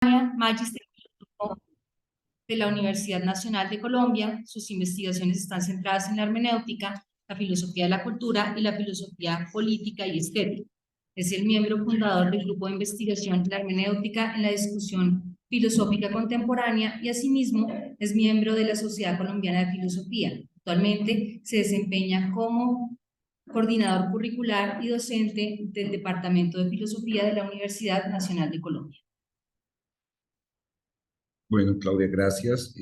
Magíster de la Universidad Nacional de Colombia. Sus investigaciones están centradas en la hermenéutica, la filosofía de la cultura y la filosofía política y estética. Es el miembro fundador del grupo de investigación La hermenéutica en la discusión filosófica contemporánea y asimismo es miembro de la Sociedad Colombiana de Filosofía. Actualmente se desempeña como coordinador curricular y docente del Departamento de Filosofía de la Universidad Nacional de Colombia. Bueno, Claudia, gracias.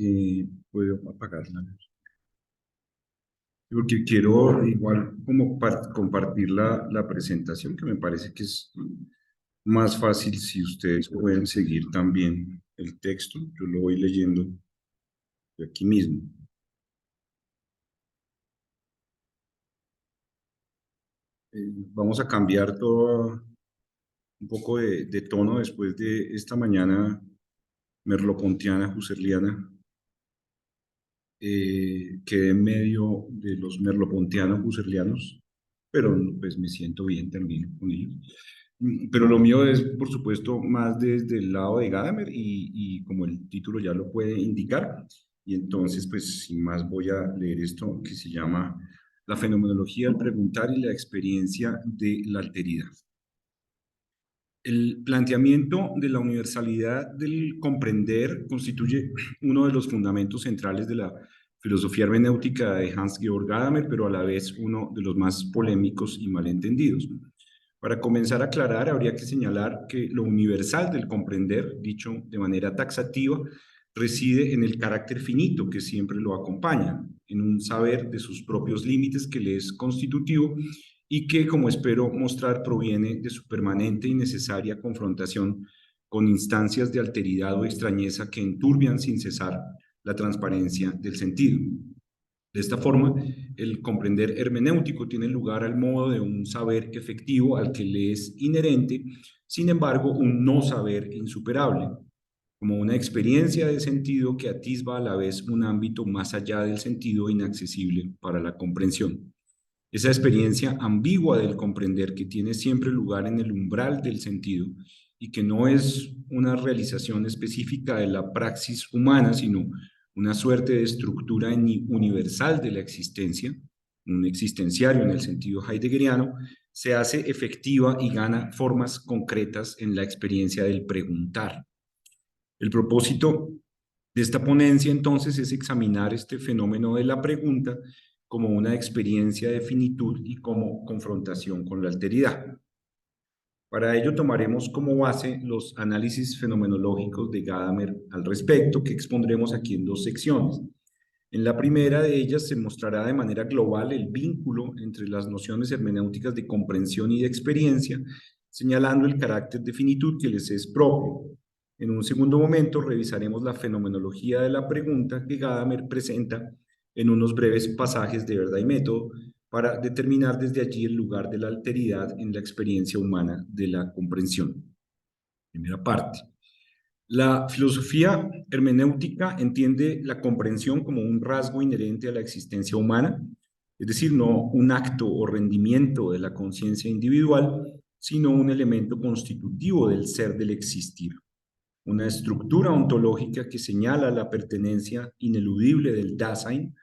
Puedo apagar la luz. Porque quiero igual como compartir la presentación, que me parece que es más fácil si ustedes pueden seguir también el texto. Yo lo voy leyendo de aquí mismo. Vamos a cambiar todo un poco de tono después de esta mañana merleau-pontiana, husserliana. Quedé en medio de los merleau-pontianos husserlianos, pero pues me siento bien también con ellos. Pero lo mío es, por supuesto, más desde el lado de Gadamer y como el título ya lo puede indicar, y entonces, pues, sin más voy a leer esto que se llama La fenomenología del preguntar y la experiencia de la alteridad. El planteamiento de la universalidad del comprender constituye uno de los fundamentos centrales de la filosofía hermenéutica de Hans-Georg Gadamer, pero a la vez uno de los más polémicos y malentendidos. Para comenzar a aclarar, habría que señalar que lo universal del comprender, dicho de manera taxativa, reside en el carácter finito que siempre lo acompaña, en un saber de sus propios límites que le es constitutivo y que, como espero mostrar, proviene de su permanente y necesaria confrontación con instancias de alteridad o extrañeza que enturbian sin cesar la transparencia del sentido. De esta forma, el comprender hermenéutico tiene lugar al modo de un saber efectivo al que le es inherente, sin embargo, un no saber insuperable, como una experiencia de sentido que atisba a la vez un ámbito más allá del sentido inaccesible para la comprensión. Esa experiencia ambigua del comprender que tiene siempre lugar en el umbral del sentido y que no es una realización específica de la praxis humana, sino una suerte de estructura universal de la existencia, un existenciario en el sentido heideggeriano, se hace efectiva y gana formas concretas en la experiencia del preguntar. El propósito de esta ponencia, entonces, es examinar este fenómeno de la pregunta como una experiencia de finitud y como confrontación con la alteridad. Para ello tomaremos como base los análisis fenomenológicos de Gadamer al respecto, que expondremos aquí en dos secciones. En la primera de ellas se mostrará de manera global el vínculo entre las nociones hermenéuticas de comprensión y de experiencia, señalando el carácter de finitud que les es propio. En un segundo momento revisaremos la fenomenología de la pregunta que Gadamer presenta en unos breves pasajes de Verdad y Método para determinar desde allí el lugar de la alteridad en la experiencia humana de la comprensión. Primera parte. La filosofía hermenéutica entiende la comprensión como un rasgo inherente a la existencia humana, es decir, no un acto o rendimiento de la conciencia individual, sino un elemento constitutivo del ser del existir. Una estructura ontológica que señala la pertenencia ineludible del Dasein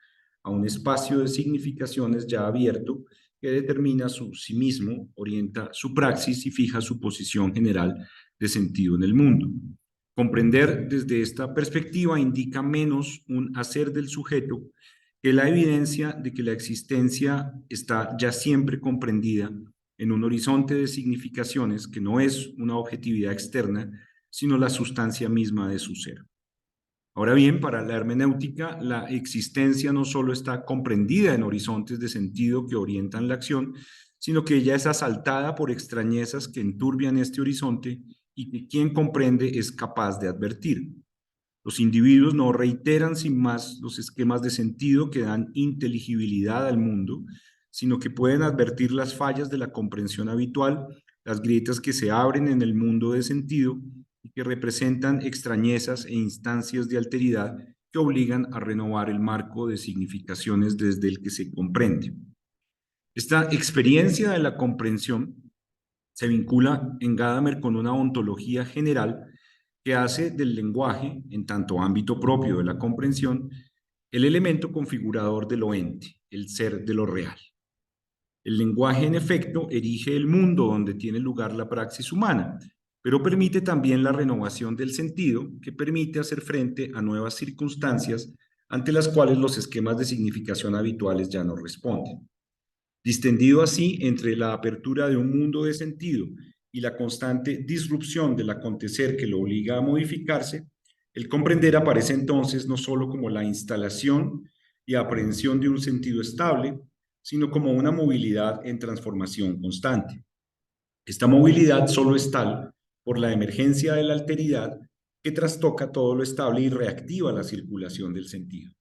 a un espacio de significaciones ya abierto que determina su sí mismo, orienta su praxis y fija su posición general de sentido en el mundo. Comprender desde esta perspectiva indica menos un hacer del sujeto que la evidencia de que la existencia está ya siempre comprendida en un horizonte de significaciones que no es una objetividad externa, sino la sustancia misma de su ser. Ahora bien, para la hermenéutica, la existencia no solo está comprendida en horizontes de sentido que orientan la acción, sino que ella es asaltada por extrañezas que enturbian este horizonte y que quien comprende es capaz de advertir. Los individuos no reiteran sin más los esquemas de sentido que dan inteligibilidad al mundo, sino que pueden advertir las fallas de la comprensión habitual, las grietas que se abren en el mundo de sentido y que representan extrañezas e instancias de alteridad que obligan a renovar el marco de significaciones desde el que se comprende. Esta experiencia de la comprensión se vincula en Gadamer con una ontología general que hace del lenguaje, en tanto ámbito propio de la comprensión, el elemento configurador de lo ente, el ser de lo real. El lenguaje, en efecto, erige el mundo donde tiene lugar la praxis humana, pero permite también la renovación del sentido, que permite hacer frente a nuevas circunstancias ante las cuales los esquemas de significación habituales ya no responden. Distendido así entre la apertura de un mundo de sentido y la constante disrupción del acontecer que lo obliga a modificarse, el comprender aparece entonces no solo como la instalación y aprehensión de un sentido estable, sino como una movilidad en transformación constante. Esta movilidad solo es tal por la emergencia de la alteridad que trastoca todo lo estable y reactiva la circulación del sentido.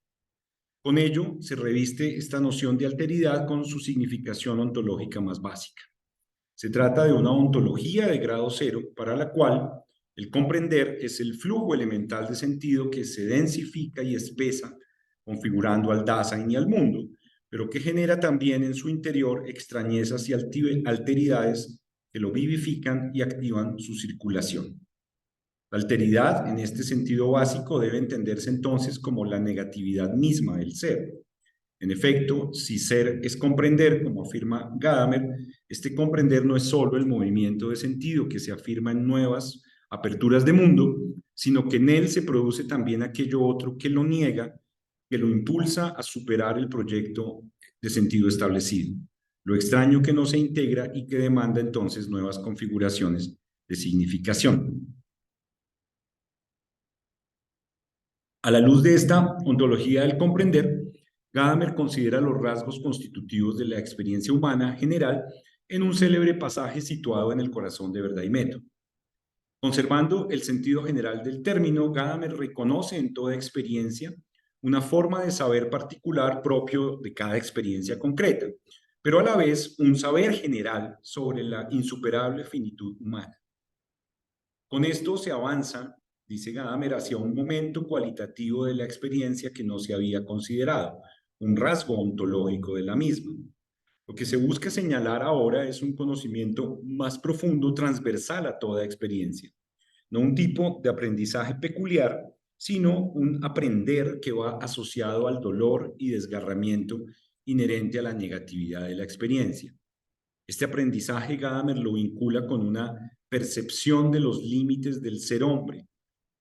Con ello, se reviste esta noción de alteridad con su significación ontológica más básica. Se trata de una ontología de grado cero para la cual el comprender es el flujo elemental de sentido que se densifica y espesa, configurando al Dasein y al mundo, pero que genera también en su interior extrañezas y alteridades que lo vivifican y activan su circulación. La alteridad, en este sentido básico, debe entenderse entonces como la negatividad misma del ser. En efecto, si ser es comprender, como afirma Gadamer, este comprender no es solo el movimiento de sentido que se afirma en nuevas aperturas de mundo, sino que en él se produce también aquello otro que lo niega, que lo impulsa a superar el proyecto de sentido establecido, lo extraño que no se integra y que demanda entonces nuevas configuraciones de significación. A la luz de esta ontología del comprender, Gadamer considera los rasgos constitutivos de la experiencia humana general en un célebre pasaje situado en el corazón de Verdad y Método. Conservando el sentido general del término, Gadamer reconoce en toda experiencia una forma de saber particular propio de cada experiencia concreta, pero a la vez un saber general sobre la insuperable finitud humana. Con esto se avanza, dice Gadamer, hacia un momento cualitativo de la experiencia que no se había considerado, un rasgo ontológico de la misma. Lo que se busca señalar ahora es un conocimiento más profundo, transversal a toda experiencia. No un tipo de aprendizaje peculiar, sino un aprender que va asociado al dolor y desgarramiento inherente a la negatividad de la experiencia. Este aprendizaje Gadamer lo vincula con una percepción de los límites del ser hombre,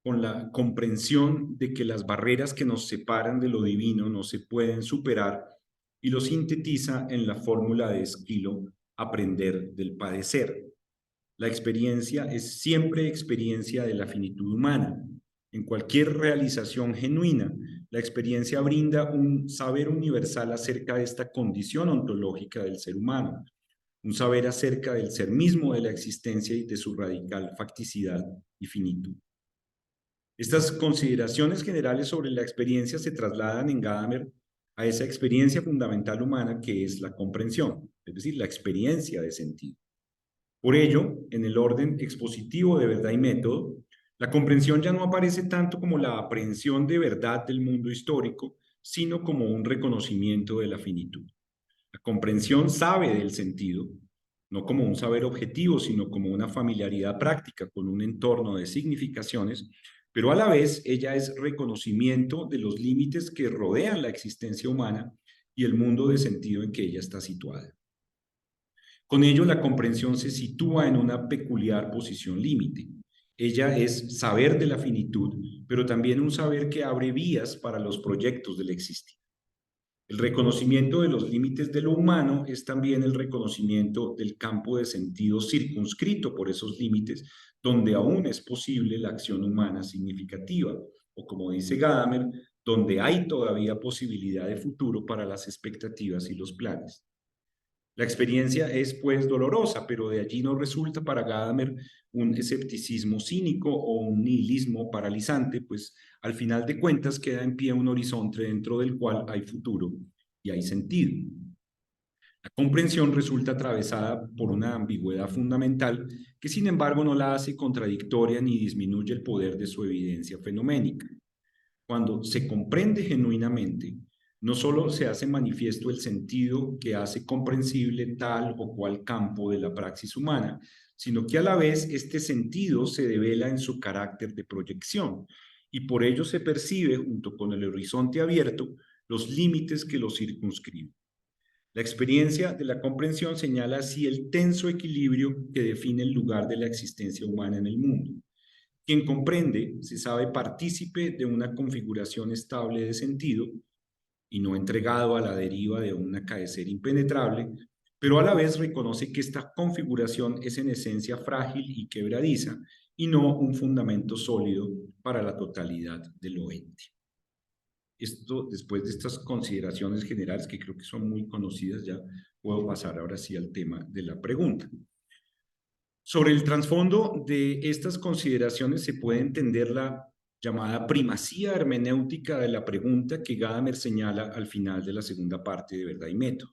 con la comprensión de que las barreras que nos separan de lo divino no se pueden superar y lo sintetiza en la fórmula de Esquilo, aprender del padecer. La experiencia es siempre experiencia de la finitud humana. En cualquier realización genuina, la experiencia brinda un saber universal acerca de esta condición ontológica del ser humano, un saber acerca del ser mismo de la existencia y de su radical facticidad y finitud. Estas consideraciones generales sobre la experiencia se trasladan en Gadamer a esa experiencia fundamental humana que es la comprensión, es decir, la experiencia de sentido. Por ello, en el orden expositivo de verdad y método, la comprensión ya no aparece tanto como la aprehensión de verdad del mundo histórico, sino como un reconocimiento de la finitud. La comprensión sabe del sentido, no como un saber objetivo, sino como una familiaridad práctica con un entorno de significaciones, pero a la vez ella es reconocimiento de los límites que rodean la existencia humana y el mundo de sentido en que ella está situada. Con ello, la comprensión se sitúa en una peculiar posición límite. Ella es saber de la finitud, pero también un saber que abre vías para los proyectos del existir. El reconocimiento de los límites de lo humano es también el reconocimiento del campo de sentido circunscrito por esos límites, donde aún es posible la acción humana significativa, o como dice Gadamer, donde hay todavía posibilidad de futuro para las expectativas y los planes. La experiencia es pues dolorosa, pero de allí no resulta para Gadamer un escepticismo cínico o un nihilismo paralizante, pues al final de cuentas queda en pie un horizonte dentro del cual hay futuro y hay sentido. La comprensión resulta atravesada por una ambigüedad fundamental que sin embargo no la hace contradictoria ni disminuye el poder de su evidencia fenoménica. Cuando se comprende genuinamente, no solo se hace manifiesto el sentido que hace comprensible tal o cual campo de la praxis humana, sino que a la vez este sentido se devela en su carácter de proyección, y por ello se percibe, junto con el horizonte abierto, los límites que lo circunscriben. La experiencia de la comprensión señala así el tenso equilibrio que define el lugar de la existencia humana en el mundo. Quien comprende se sabe partícipe de una configuración estable de sentido y no entregado a la deriva de un acaecer impenetrable, pero a la vez reconoce que esta configuración es en esencia frágil y quebradiza y no un fundamento sólido para la totalidad de lo ente. Esto, después de estas consideraciones generales que creo que son muy conocidas, ya puedo pasar ahora sí al tema de la pregunta. Sobre el trasfondo de estas consideraciones se puede entender la llamada primacía hermenéutica de la pregunta que Gadamer señala al final de la segunda parte de Verdad y Método.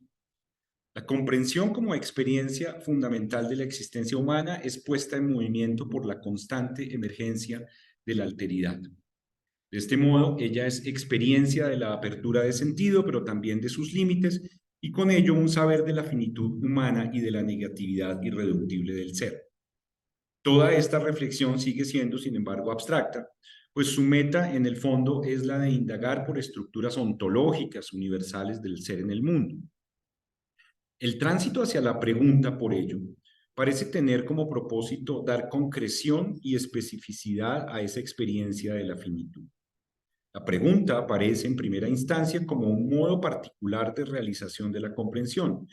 La comprensión como experiencia fundamental de la existencia humana es puesta en movimiento por la constante emergencia de la alteridad. De este modo, ella es experiencia de la apertura de sentido, pero también de sus límites, y con ello un saber de la finitud humana y de la negatividad irreductible del ser. Toda esta reflexión sigue siendo, sin embargo, abstracta, pues su meta en el fondo es la de indagar por estructuras ontológicas universales del ser en el mundo. El tránsito hacia la pregunta, por ello, parece tener como propósito dar concreción y especificidad a esa experiencia de la finitud. La pregunta aparece en primera instancia como un modo particular de realización de la comprensión,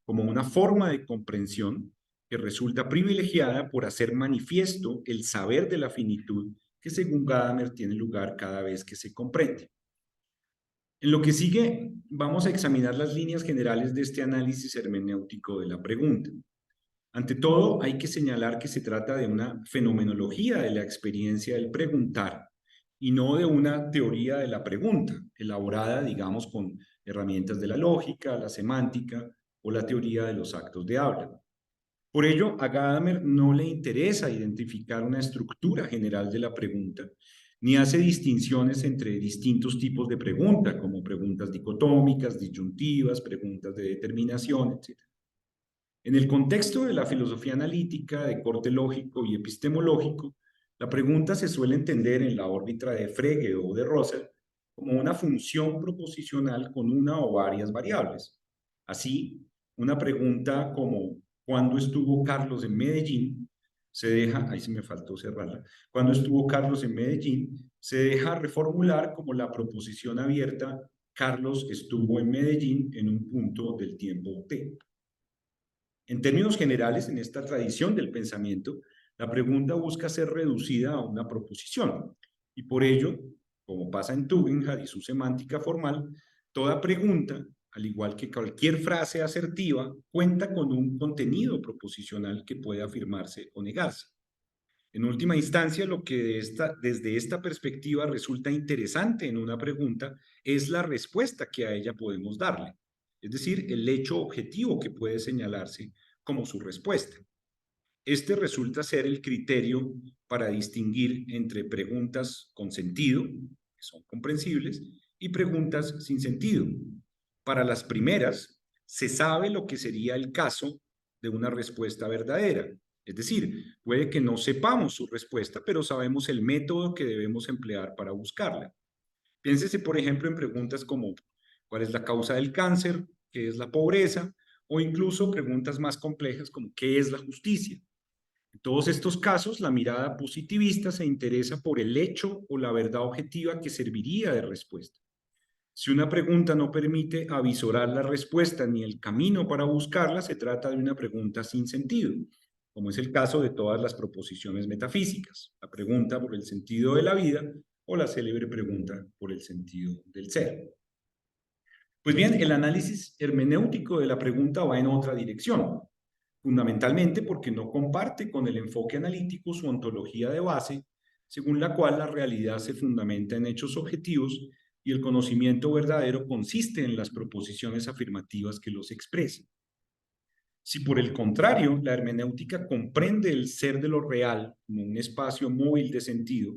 como una forma de comprensión que resulta privilegiada por hacer manifiesto el saber de la finitud que según Gadamer tiene lugar cada vez que se comprende. En lo que sigue, vamos a examinar las líneas generales de este análisis hermenéutico de la pregunta. Ante todo, hay que señalar que se trata de una fenomenología de la experiencia del preguntar y no de una teoría de la pregunta, elaborada, digamos, con herramientas de la lógica, la semántica o la teoría de los actos de habla. Por ello, a Gadamer no le interesa identificar una estructura general de la pregunta, ni hace distinciones entre distintos tipos de pregunta, como preguntas dicotómicas, disyuntivas, preguntas de determinación, etc. En el contexto de la filosofía analítica de corte lógico y epistemológico, la pregunta se suele entender en la órbita de Frege o de Russell como una función proposicional con una o varias variables. Así, una pregunta como ¿cuándo estuvo Carlos en Medellín? Se deja, ahí se me faltó cerrarla, ¿cuándo estuvo Carlos en Medellín? Se deja reformular como la proposición abierta Carlos estuvo en Medellín en un punto del tiempo T. En términos generales, en esta tradición del pensamiento, la pregunta busca ser reducida a una proposición y por ello, como pasa en Tugendhat y su semántica formal, toda pregunta, al igual que cualquier frase asertiva, cuenta con un contenido proposicional que puede afirmarse o negarse. En última instancia, lo que desde esta perspectiva resulta interesante en una pregunta es la respuesta que a ella podemos darle, es decir, el hecho objetivo que puede señalarse como su respuesta. Este resulta ser el criterio para distinguir entre preguntas con sentido, que son comprensibles, y preguntas sin sentido. Para las primeras, se sabe lo que sería el caso de una respuesta verdadera. Es decir, puede que no sepamos su respuesta, pero sabemos el método que debemos emplear para buscarla. Piénsese, por ejemplo, en preguntas como ¿cuál es la causa del cáncer? ¿Qué es la pobreza? O incluso preguntas más complejas como ¿qué es la justicia? En todos estos casos, la mirada positivista se interesa por el hecho o la verdad objetiva que serviría de respuesta. Si una pregunta no permite avisorar la respuesta ni el camino para buscarla, se trata de una pregunta sin sentido, como es el caso de todas las proposiciones metafísicas, la pregunta por el sentido de la vida o la célebre pregunta por el sentido del ser. Pues bien, el análisis hermenéutico de la pregunta va en otra dirección, fundamentalmente porque no comparte con el enfoque analítico su ontología de base, según la cual la realidad se fundamenta en hechos objetivos y el conocimiento verdadero consiste en las proposiciones afirmativas que los expresan. Si por el contrario la hermenéutica comprende el ser de lo real como un espacio móvil de sentido,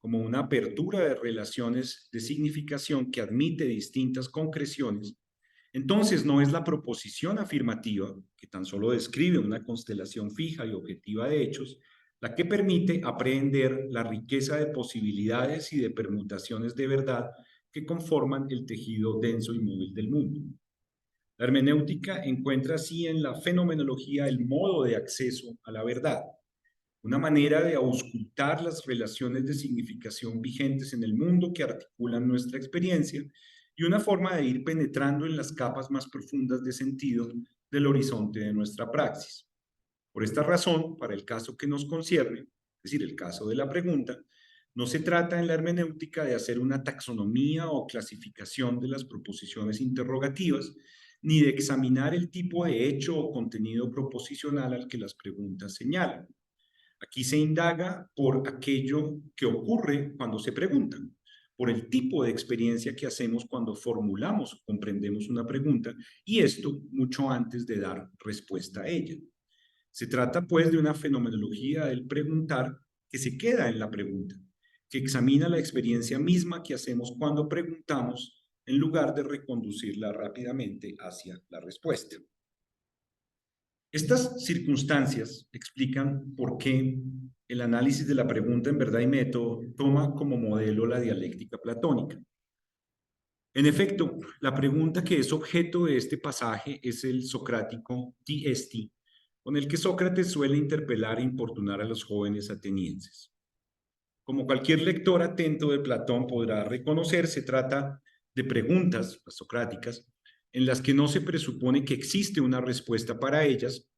como una apertura de relaciones de significación que admite distintas concreciones, Entonces, no es la proposición afirmativa, que tan solo describe una constelación fija y objetiva de hechos, la que permite aprehender la riqueza de posibilidades y de permutaciones de verdad que conforman el tejido denso y móvil del mundo. La hermenéutica encuentra así en la fenomenología el modo de acceso a la verdad, una manera de auscultar las relaciones de significación vigentes en el mundo que articulan nuestra experiencia y una forma de ir penetrando en las capas más profundas de sentido del horizonte de nuestra praxis. Por esta razón, para el caso que nos concierne, es decir, el caso de la pregunta, no se trata en la hermenéutica de hacer una taxonomía o clasificación de las proposiciones interrogativas, ni de examinar el tipo de hecho o contenido proposicional al que las preguntas señalan. Aquí se indaga por aquello que ocurre cuando se pregunta, por el tipo de experiencia que hacemos cuando formulamos o comprendemos una pregunta, y esto mucho antes de dar respuesta a ella. Se trata, pues, de una fenomenología del preguntar que se queda en la pregunta, que examina la experiencia misma que hacemos cuando preguntamos en lugar de reconducirla rápidamente hacia la respuesta. Estas circunstancias explican por qué el análisis de la pregunta en verdad y método toma como modelo la dialéctica platónica. En efecto, la pregunta que es objeto de este pasaje es el socrático TST, con el que Sócrates suele interpelar e importunar a los jóvenes atenienses. Como cualquier lector atento de Platón podrá reconocer, se trata de preguntas, las socráticas, en las que no se presupone que existe una respuesta para ellas,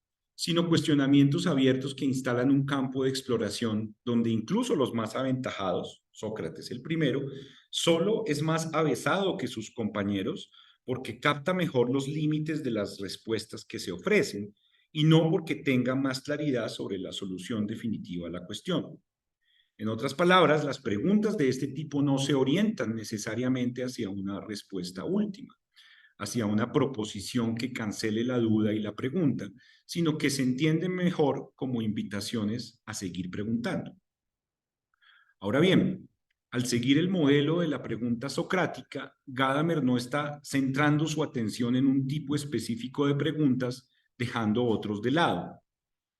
sino cuestionamientos abiertos que instalan un campo de exploración donde incluso los más aventajados, Sócrates el primero, solo es más avesado que sus compañeros porque capta mejor los límites de las respuestas que se ofrecen y no porque tenga más claridad sobre la solución definitiva a la cuestión. En otras palabras, las preguntas de este tipo no se orientan necesariamente hacia una respuesta última, hacia una proposición que cancele la duda y la pregunta, sino que se entienden mejor como invitaciones a seguir preguntando. Ahora bien, al seguir el modelo de la pregunta socrática, Gadamer no está centrando su atención en un tipo específico de preguntas, dejando otros de lado.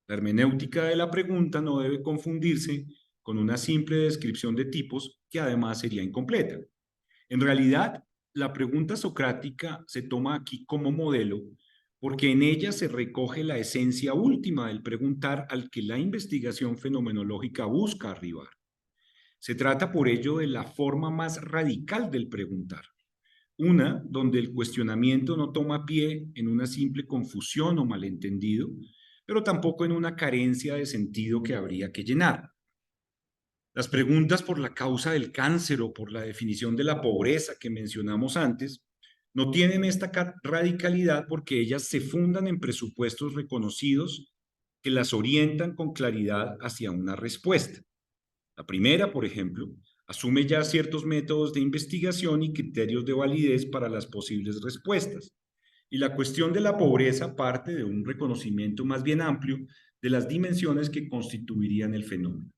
La hermenéutica de la pregunta no debe confundirse con una simple descripción de tipos que además sería incompleta. En realidad, la pregunta socrática se toma aquí como modelo porque en ella se recoge la esencia última del preguntar al que la investigación fenomenológica busca arribar. Se trata por ello de la forma más radical del preguntar, una donde el cuestionamiento no toma pie en una simple confusión o malentendido, pero tampoco en una carencia de sentido que habría que llenar. Las preguntas por la causa del cáncer o por la definición de la pobreza que mencionamos antes no tienen esta radicalidad porque ellas se fundan en presupuestos reconocidos que las orientan con claridad hacia una respuesta. La primera, por ejemplo, asume ya ciertos métodos de investigación y criterios de validez para las posibles respuestas. Y la cuestión de la pobreza parte de un reconocimiento más bien amplio de las dimensiones que constituirían el fenómeno.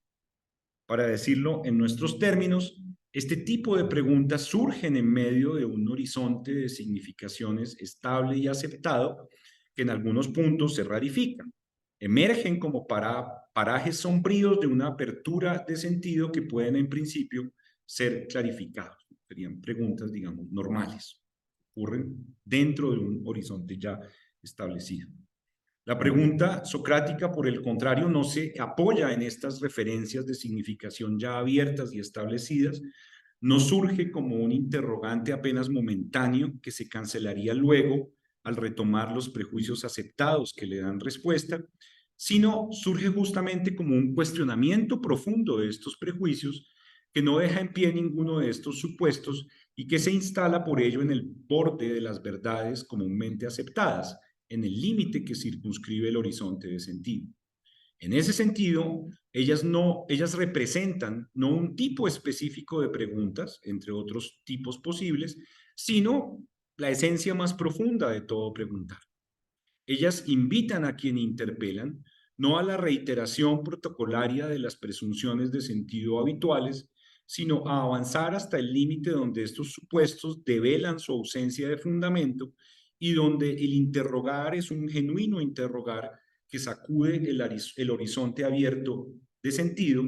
Para decirlo en nuestros términos, este tipo de preguntas surgen en medio de un horizonte de significaciones estable y aceptado que en algunos puntos se rarifican. Emergen como parajes sombríos de una apertura de sentido que pueden en principio ser clarificados. Serían preguntas, digamos, normales. Ocurren dentro de un horizonte ya establecido. La pregunta socrática, por el contrario, no se apoya en estas referencias de significación ya abiertas y establecidas, no surge como un interrogante apenas momentáneo que se cancelaría luego al retomar los prejuicios aceptados que le dan respuesta, sino surge justamente como un cuestionamiento profundo de estos prejuicios que no deja en pie ninguno de estos supuestos y que se instala por ello en el borde de las verdades comúnmente aceptadas, en el límite que circunscribe el horizonte de sentido. En ese sentido, ellas representan no un tipo específico de preguntas, entre otros tipos posibles, sino la esencia más profunda de todo preguntar. Ellas invitan a quien interpelan no a la reiteración protocolaria de las presunciones de sentido habituales, sino a avanzar hasta el límite donde estos supuestos develan su ausencia de fundamento y donde el interrogar es un genuino interrogar que sacude el horizonte abierto de sentido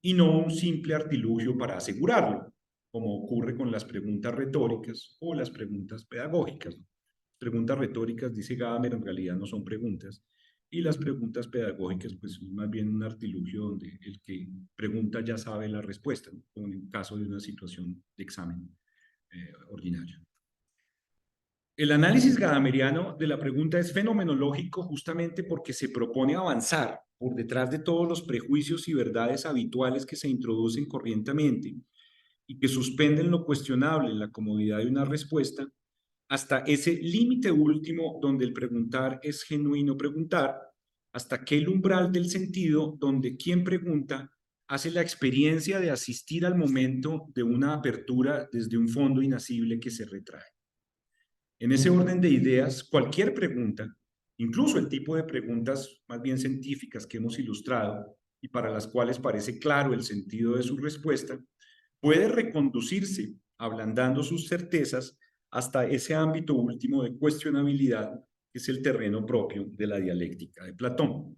y no un simple artilugio para asegurarlo, como ocurre con las preguntas retóricas o las preguntas pedagógicas. Preguntas retóricas, dice Gadamer, en realidad no son preguntas, y las preguntas pedagógicas, pues es más bien un artilugio donde el que pregunta ya sabe la respuesta, ¿no? Como en el caso de una situación de examen ordinario. El análisis gadameriano de la pregunta es fenomenológico justamente porque se propone avanzar por detrás de todos los prejuicios y verdades habituales que se introducen corrientemente y que suspenden lo cuestionable en la comodidad de una respuesta hasta ese límite último donde el preguntar es genuino preguntar, hasta aquel umbral del sentido donde quien pregunta hace la experiencia de asistir al momento de una apertura desde un fondo inacible que se retrae. En ese orden de ideas, cualquier pregunta, incluso el tipo de preguntas más bien científicas que hemos ilustrado y para las cuales parece claro el sentido de su respuesta, puede reconducirse, ablandando sus certezas, hasta ese ámbito último de cuestionabilidad, que es el terreno propio de la dialéctica de Platón.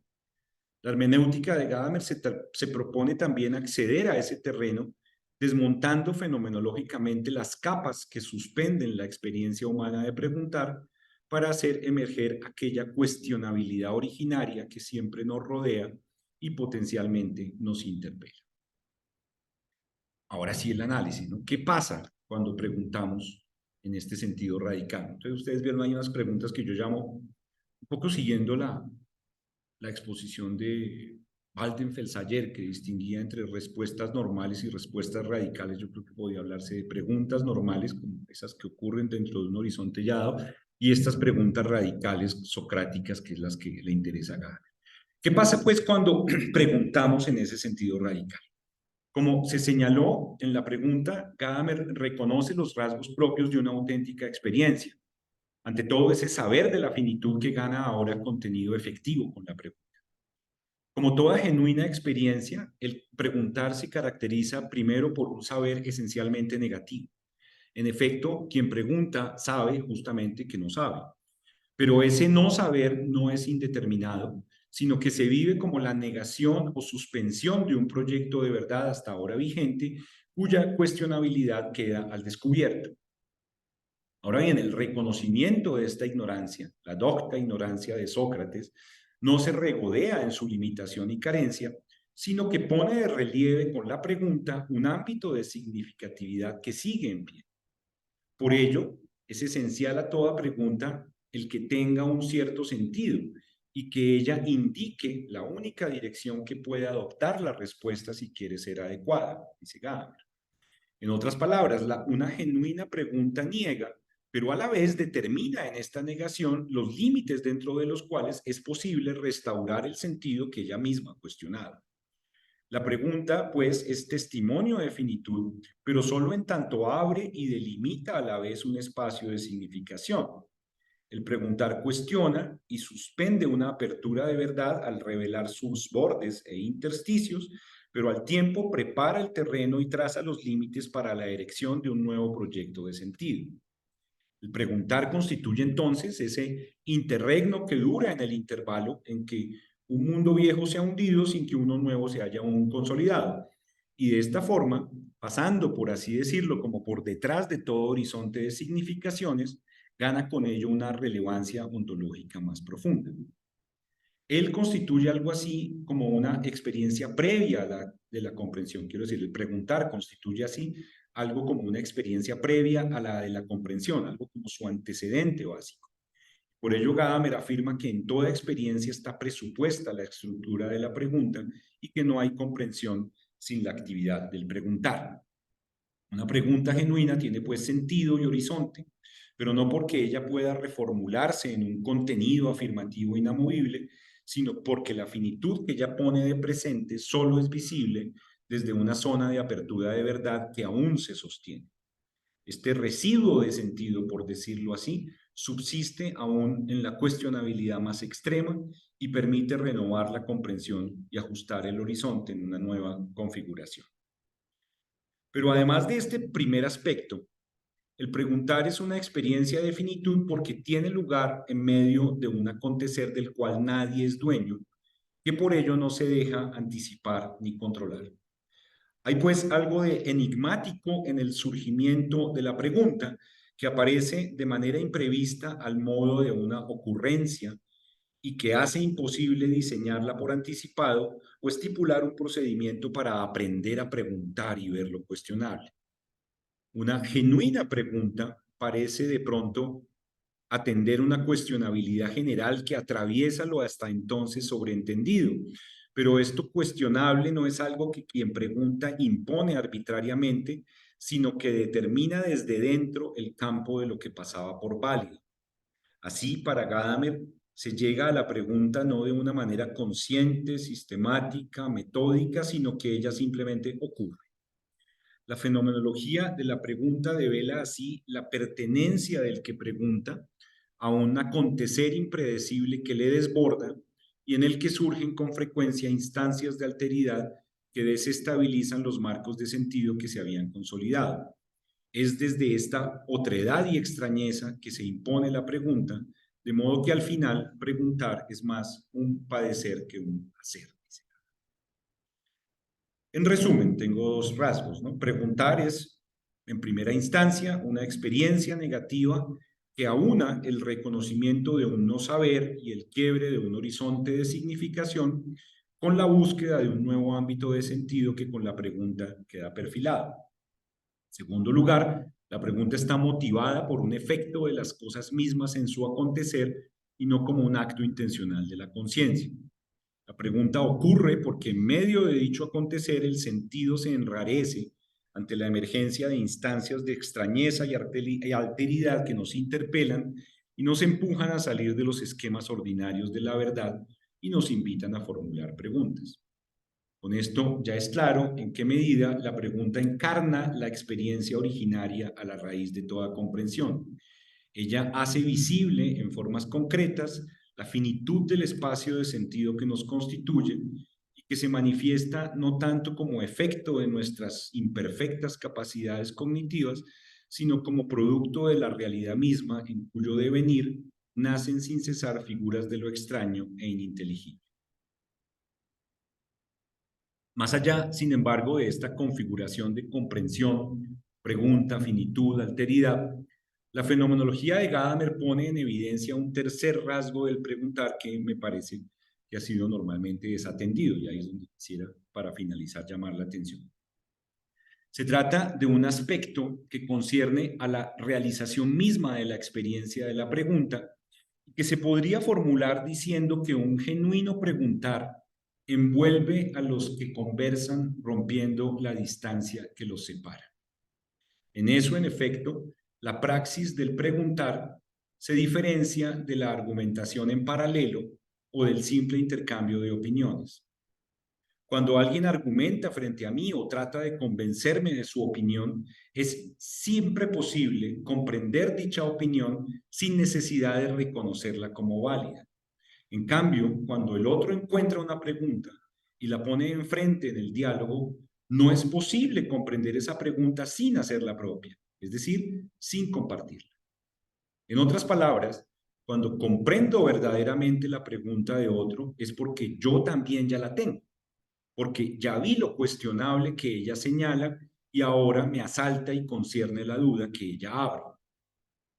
La hermenéutica de Gadamer se propone también acceder a ese terreno, desmontando fenomenológicamente las capas que suspenden la experiencia humana de preguntar para hacer emerger aquella cuestionabilidad originaria que siempre nos rodea y potencialmente nos interpela. Ahora sí el análisis, ¿no? ¿Qué pasa cuando preguntamos en este sentido radical? Entonces ustedes vieron ahí unas preguntas que yo llamo, un poco siguiendo la exposición de Waldenfels-Ayer, que distinguía entre respuestas normales y respuestas radicales. Yo creo que podía hablarse de preguntas normales, como esas que ocurren dentro de un horizonte llado, y estas preguntas radicales socráticas, que es las que le interesa a Gadamer. ¿Qué pasa pues cuando preguntamos en ese sentido radical? Como se señaló en la pregunta, Gadamer reconoce los rasgos propios de una auténtica experiencia. Ante todo, ese saber de la finitud que gana ahora contenido efectivo con la pregunta. Como toda genuina experiencia, el preguntar se caracteriza primero por un saber esencialmente negativo. En efecto, quien pregunta sabe justamente que no sabe. Pero ese no saber no es indeterminado, sino que se vive como la negación o suspensión de un proyecto de verdad hasta ahora vigente, cuya cuestionabilidad queda al descubierto. Ahora bien, el reconocimiento de esta ignorancia, la docta ignorancia de Sócrates, no se regodea en su limitación y carencia, sino que pone de relieve con la pregunta un ámbito de significatividad que sigue en pie. Por ello, es esencial a toda pregunta el que tenga un cierto sentido y que ella indique la única dirección que puede adoptar la respuesta si quiere ser adecuada, dice Gadamer. En otras palabras, una genuina pregunta niega, pero a la vez determina en esta negación los límites dentro de los cuales es posible restaurar el sentido que ella misma ha cuestionado. La pregunta, pues, es testimonio de finitud, pero solo en tanto abre y delimita a la vez un espacio de significación. El preguntar cuestiona y suspende una apertura de verdad al revelar sus bordes e intersticios, pero al tiempo prepara el terreno y traza los límites para la erección de un nuevo proyecto de sentido. El preguntar constituye entonces ese interregno que dura en el intervalo en que un mundo viejo se ha hundido sin que uno nuevo se haya aún consolidado. Y de esta forma, pasando, por así decirlo, como por detrás de todo horizonte de significaciones, gana con ello una relevancia ontológica más profunda. Él constituye algo así como una experiencia previa de la comprensión. Quiero decir, el preguntar constituye así algo como una experiencia previa a la de la comprensión, algo como su antecedente básico. Por ello, Gadamer afirma que en toda experiencia está presupuesta la estructura de la pregunta y que no hay comprensión sin la actividad del preguntar. Una pregunta genuina tiene pues sentido y horizonte, pero no porque ella pueda reformularse en un contenido afirmativo inamovible, sino porque la finitud que ella pone de presente solo es visible desde una zona de apertura de verdad que aún se sostiene. Este residuo de sentido, por decirlo así, subsiste aún en la cuestionabilidad más extrema y permite renovar la comprensión y ajustar el horizonte en una nueva configuración. Pero además de este primer aspecto, El preguntar es una experiencia de finitud porque tiene lugar en medio de un acontecer del cual nadie es dueño, que por ello no se deja anticipar ni controlar. Hay pues algo de enigmático en el surgimiento de la pregunta, que aparece de manera imprevista al modo de una ocurrencia y que hace imposible diseñarla por anticipado o estipular un procedimiento para aprender a preguntar y ver lo cuestionable. Una genuina pregunta parece de pronto atender una cuestionabilidad general que atraviesa lo hasta entonces sobreentendido. Pero esto cuestionable no es algo que quien pregunta impone arbitrariamente, sino que determina desde dentro el campo de lo que pasaba por válido. Así, para Gadamer, se llega a la pregunta no de una manera consciente, sistemática, metódica, sino que ella simplemente ocurre. La fenomenología de la pregunta devela así la pertenencia del que pregunta a un acontecer impredecible que le desborda y en el que surgen con frecuencia instancias de alteridad que desestabilizan los marcos de sentido que se habían consolidado. Es desde esta otredad y extrañeza que se impone la pregunta, de modo que al final preguntar es más un padecer que un hacer. En resumen, tengo dos rasgos, ¿no? Preguntar es, en primera instancia, una experiencia negativa que aúna el reconocimiento de un no saber y el quiebre de un horizonte de significación con la búsqueda de un nuevo ámbito de sentido que con la pregunta queda perfilado. En segundo lugar, la pregunta está motivada por un efecto de las cosas mismas en su acontecer y no como un acto intencional de la conciencia. La pregunta ocurre porque en medio de dicho acontecer el sentido se enrarece ante la emergencia de instancias de extrañeza y alteridad que nos interpelan y nos empujan a salir de los esquemas ordinarios de la verdad y nos invitan a formular preguntas. Con esto ya es claro en qué medida la pregunta encarna la experiencia originaria a la raíz de toda comprensión. Ella hace visible en formas concretas la finitud del espacio de sentido que nos constituye y que se manifiesta no tanto como efecto de nuestras imperfectas capacidades cognitivas, sino como producto de la realidad misma en cuyo devenir nacen sin cesar figuras de lo extraño e ininteligible. Más allá, sin embargo, de esta configuración de comprensión, pregunta, finitud, alteridad, la fenomenología de Gadamer pone en evidencia un tercer rasgo del preguntar que me parece que ha sido normalmente desatendido, y ahí es donde quisiera, para finalizar, llamar la atención. Se trata de un aspecto que concierne a la realización misma de la experiencia de la pregunta, que se podría formular diciendo que un genuino preguntar envuelve a los que conversan rompiendo la distancia que los separa. En eso, en efecto, la praxis del preguntar se diferencia de la argumentación en paralelo o del simple intercambio de opiniones. Cuando alguien argumenta frente a mí o trata de convencerme de su opinión, es siempre posible comprender dicha opinión sin necesidad de reconocerla como válida. En cambio, cuando el otro encuentra una pregunta y la pone enfrente en el diálogo, no es posible comprender esa pregunta sin hacerla propia, es decir, sin compartirla. En otras palabras, cuando comprendo verdaderamente la pregunta de otro, es porque yo también ya la tengo, porque ya vi lo cuestionable que ella señala y ahora me asalta y concierne la duda que ella abre.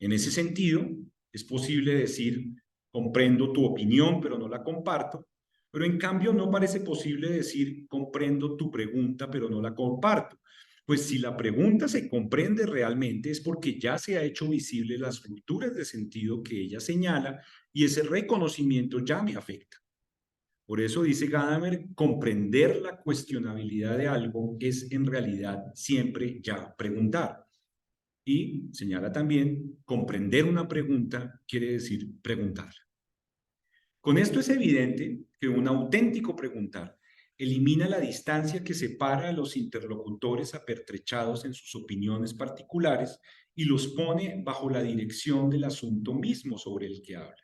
En ese sentido, es posible decir, comprendo tu opinión, pero no la comparto, pero en cambio no parece posible decir, comprendo tu pregunta, pero no la comparto. Pues si la pregunta se comprende realmente es porque ya se ha hecho visible las rupturas de sentido que ella señala y ese reconocimiento ya me afecta. Por eso dice Gadamer, comprender la cuestionabilidad de algo es en realidad siempre ya preguntar. Y señala también, comprender una pregunta quiere decir preguntarla. Con esto es evidente que un auténtico preguntar elimina la distancia que separa a los interlocutores apertrechados en sus opiniones particulares y los pone bajo la dirección del asunto mismo sobre el que habla.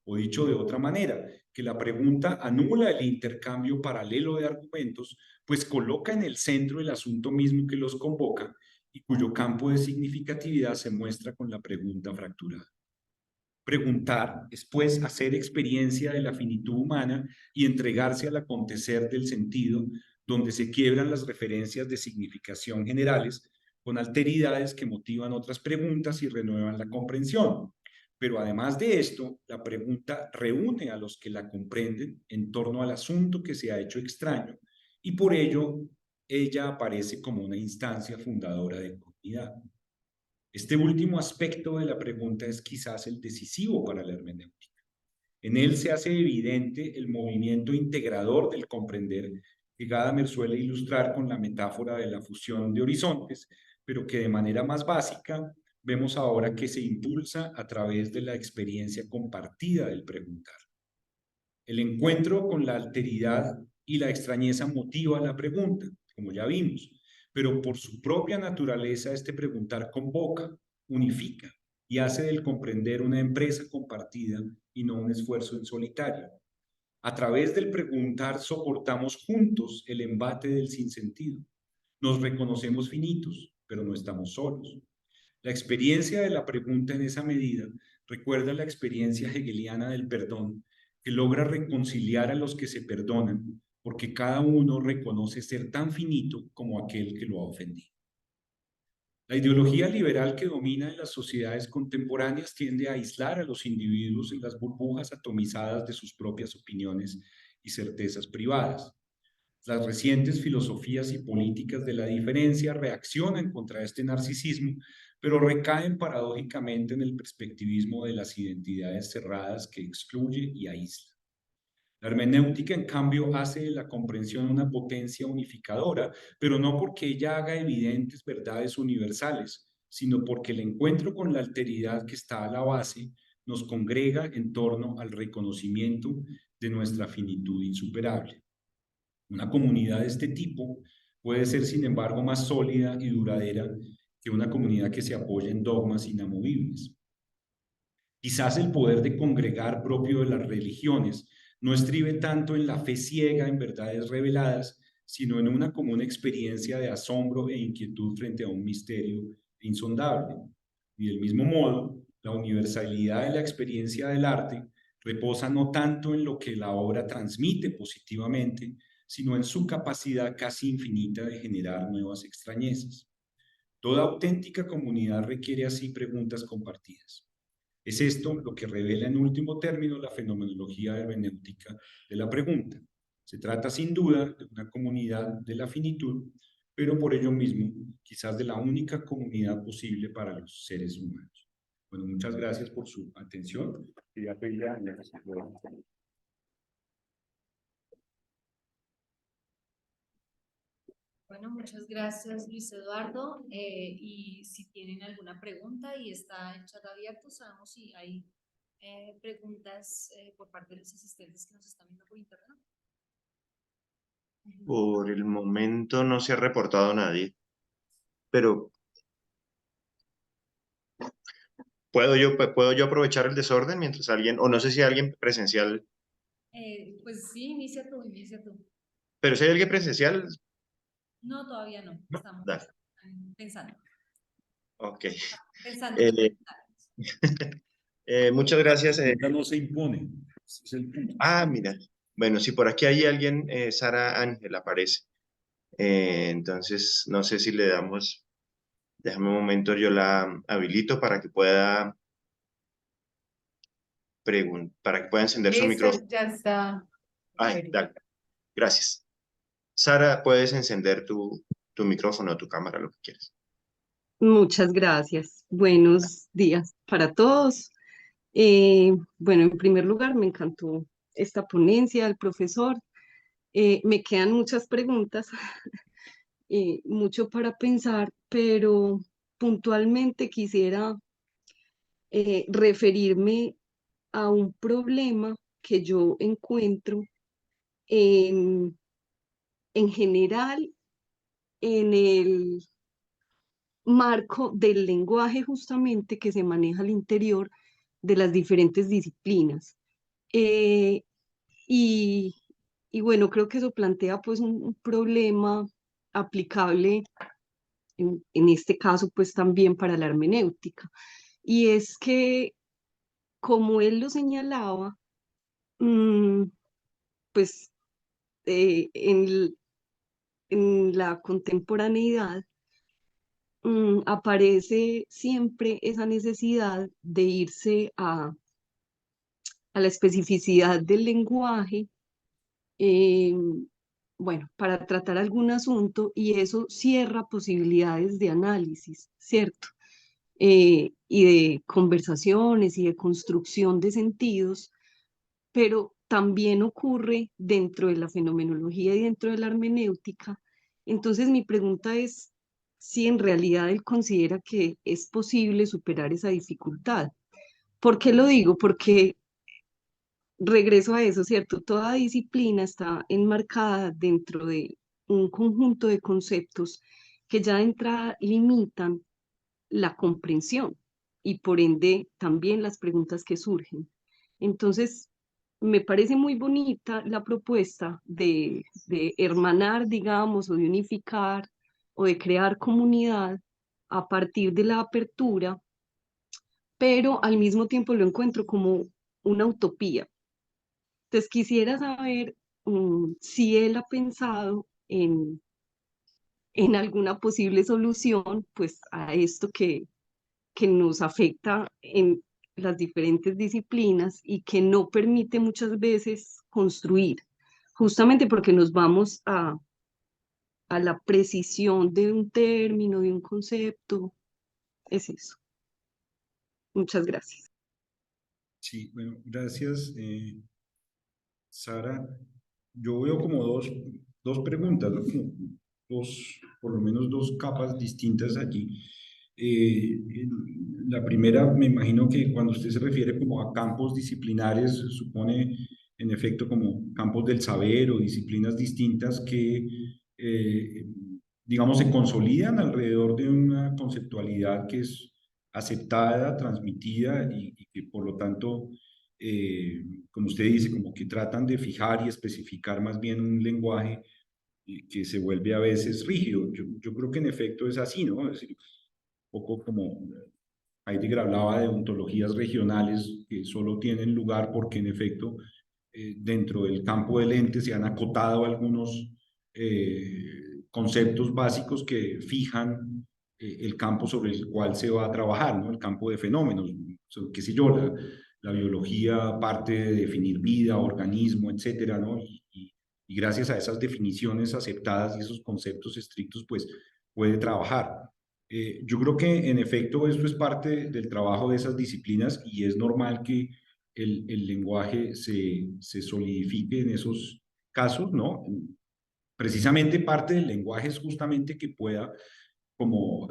O dicho de otra manera, que la pregunta anula el intercambio paralelo de argumentos, pues coloca en el centro el asunto mismo que los convoca y cuyo campo de significatividad se muestra con la pregunta fracturada. Preguntar es, pues, hacer experiencia de la finitud humana y entregarse al acontecer del sentido, donde se quiebran las referencias de significación generales con alteridades que motivan otras preguntas y renuevan la comprensión. Pero además de esto, la pregunta reúne a los que la comprenden en torno al asunto que se ha hecho extraño y por ello ella aparece como una instancia fundadora de comunidad. Este último aspecto de la pregunta es quizás el decisivo para la hermenéutica. En él se hace evidente el movimiento integrador del comprender que Gadamer suele ilustrar con la metáfora de la fusión de horizontes, pero que de manera más básica vemos ahora que se impulsa a través de la experiencia compartida del preguntar. El encuentro con la alteridad y la extrañeza motiva la pregunta, como ya vimos, pero por su propia naturaleza este preguntar convoca, unifica y hace del comprender una empresa compartida y no un esfuerzo en solitario. A través del preguntar soportamos juntos el embate del sinsentido. Nos reconocemos finitos, pero no estamos solos. La experiencia de la pregunta en esa medida recuerda la experiencia hegeliana del perdón, que logra reconciliar a los que se perdonan, porque cada uno reconoce ser tan finito como aquel que lo ha ofendido. La ideología liberal que domina en las sociedades contemporáneas tiende a aislar a los individuos en las burbujas atomizadas de sus propias opiniones y certezas privadas. Las recientes filosofías y políticas de la diferencia reaccionan contra este narcisismo, pero recaen paradójicamente en el perspectivismo de las identidades cerradas que excluye y aísla. La hermenéutica, en cambio, hace de la comprensión una potencia unificadora, pero no porque ella haga evidentes verdades universales, sino porque el encuentro con la alteridad que está a la base nos congrega en torno al reconocimiento de nuestra finitud insuperable. Una comunidad de este tipo puede ser, sin embargo, más sólida y duradera que una comunidad que se apoya en dogmas inamovibles. Quizás el poder de congregar propio de las religiones no estribe tanto en la fe ciega en verdades reveladas, sino en una común experiencia de asombro e inquietud frente a un misterio insondable. Y del mismo modo, la universalidad de la experiencia del arte reposa no tanto en lo que la obra transmite positivamente, sino en su capacidad casi infinita de generar nuevas extrañezas. Toda auténtica comunidad requiere así preguntas compartidas. Es esto lo que revela en último término la fenomenología hermenéutica de la pregunta. Se trata sin duda de una comunidad de la finitud, pero por ello mismo quizás de la única comunidad posible para los seres humanos. Bueno, muchas gracias por su atención. Bueno, muchas gracias, Luis Eduardo. Y si tienen alguna pregunta y está el chat abierto, sabemos si hay preguntas por parte de los asistentes que nos están viendo por internet. Por el momento no se ha reportado nadie, pero ¿puedo yo aprovechar el desorden mientras alguien, o no sé si alguien presencial, Pues sí, inicia tú, inicia tú. pero si hay alguien presencial, No, todavía no, estamos dale, pensando. ok. Pensando. Eh, muchas gracias. No se impone. Ese es el punto. Mira, bueno, si por aquí hay alguien, Sara Ángel aparece. Entonces, no sé si le damos, déjame un momento, yo la habilito para que pueda para que pueda encender su Listo, micrófono. ya está. Ay, dale, gracias. Sara, puedes encender tu micrófono o tu cámara, lo que quieras. Muchas gracias. Buenos días para todos. Bueno, en primer lugar, me encantó esta ponencia del profesor. Me quedan muchas preguntas, mucho para pensar, pero puntualmente quisiera referirme a un problema que yo encuentro en, en general en el marco del lenguaje justamente que se maneja al interior de las diferentes disciplinas. Eh, y, y bueno, creo que eso plantea pues un problema aplicable en este caso pues también para la hermenéutica. Y es que, como él lo señalaba, mm, pues en la contemporaneidad aparece siempre esa necesidad de irse a la especificidad del lenguaje, eh, bueno, para tratar algún asunto, y eso cierra posibilidades de análisis, ¿cierto? Y de conversaciones y de construcción de sentidos, pero también ocurre dentro de la fenomenología y dentro de la hermenéutica. Entonces, mi pregunta es si en realidad él considera que es posible superar esa dificultad. ¿Por qué lo digo? Porque regreso a eso, ¿cierto? Toda disciplina está enmarcada dentro de un conjunto de conceptos que ya de entrada limitan la comprensión y por ende también las preguntas que surgen. Entonces, me parece muy bonita la propuesta de hermanar, digamos, o de unificar o de crear comunidad a partir de la apertura, pero al mismo tiempo lo encuentro como una utopía. Entonces, quisiera saber si él ha pensado en alguna posible solución, pues, a esto que nos afecta en las diferentes disciplinas y que no permite muchas veces construir, justamente porque nos vamos a la precisión de un término, de un concepto. Es eso. Muchas gracias. Sí, bueno, gracias, Sara. Yo veo como dos preguntas, ¿no? Como por lo menos dos capas distintas allí. La primera, me imagino que cuando usted se refiere como a campos disciplinares, supone en efecto como campos del saber o disciplinas distintas que, digamos, se consolidan alrededor de una conceptualidad que es aceptada, transmitida y que por lo tanto como usted dice, como que tratan de fijar y especificar más bien un lenguaje que se vuelve a veces rígido. Yo creo que en efecto es así, ¿no? Es decir, un poco como Heidegger hablaba de ontologías regionales que solo tienen lugar porque en efecto dentro del campo del ente se han acotado algunos conceptos básicos que fijan el campo sobre el cual se va a trabajar, ¿no? El campo de fenómenos, qué sé yo, la biología parte de definir vida, organismo, etcétera, ¿no? Y gracias a esas definiciones aceptadas y esos conceptos estrictos, pues puede trabajar. Yo creo que en efecto esto es parte del trabajo de esas disciplinas y es normal que el lenguaje se solidifique en esos casos, ¿no? Precisamente parte del lenguaje es justamente que pueda como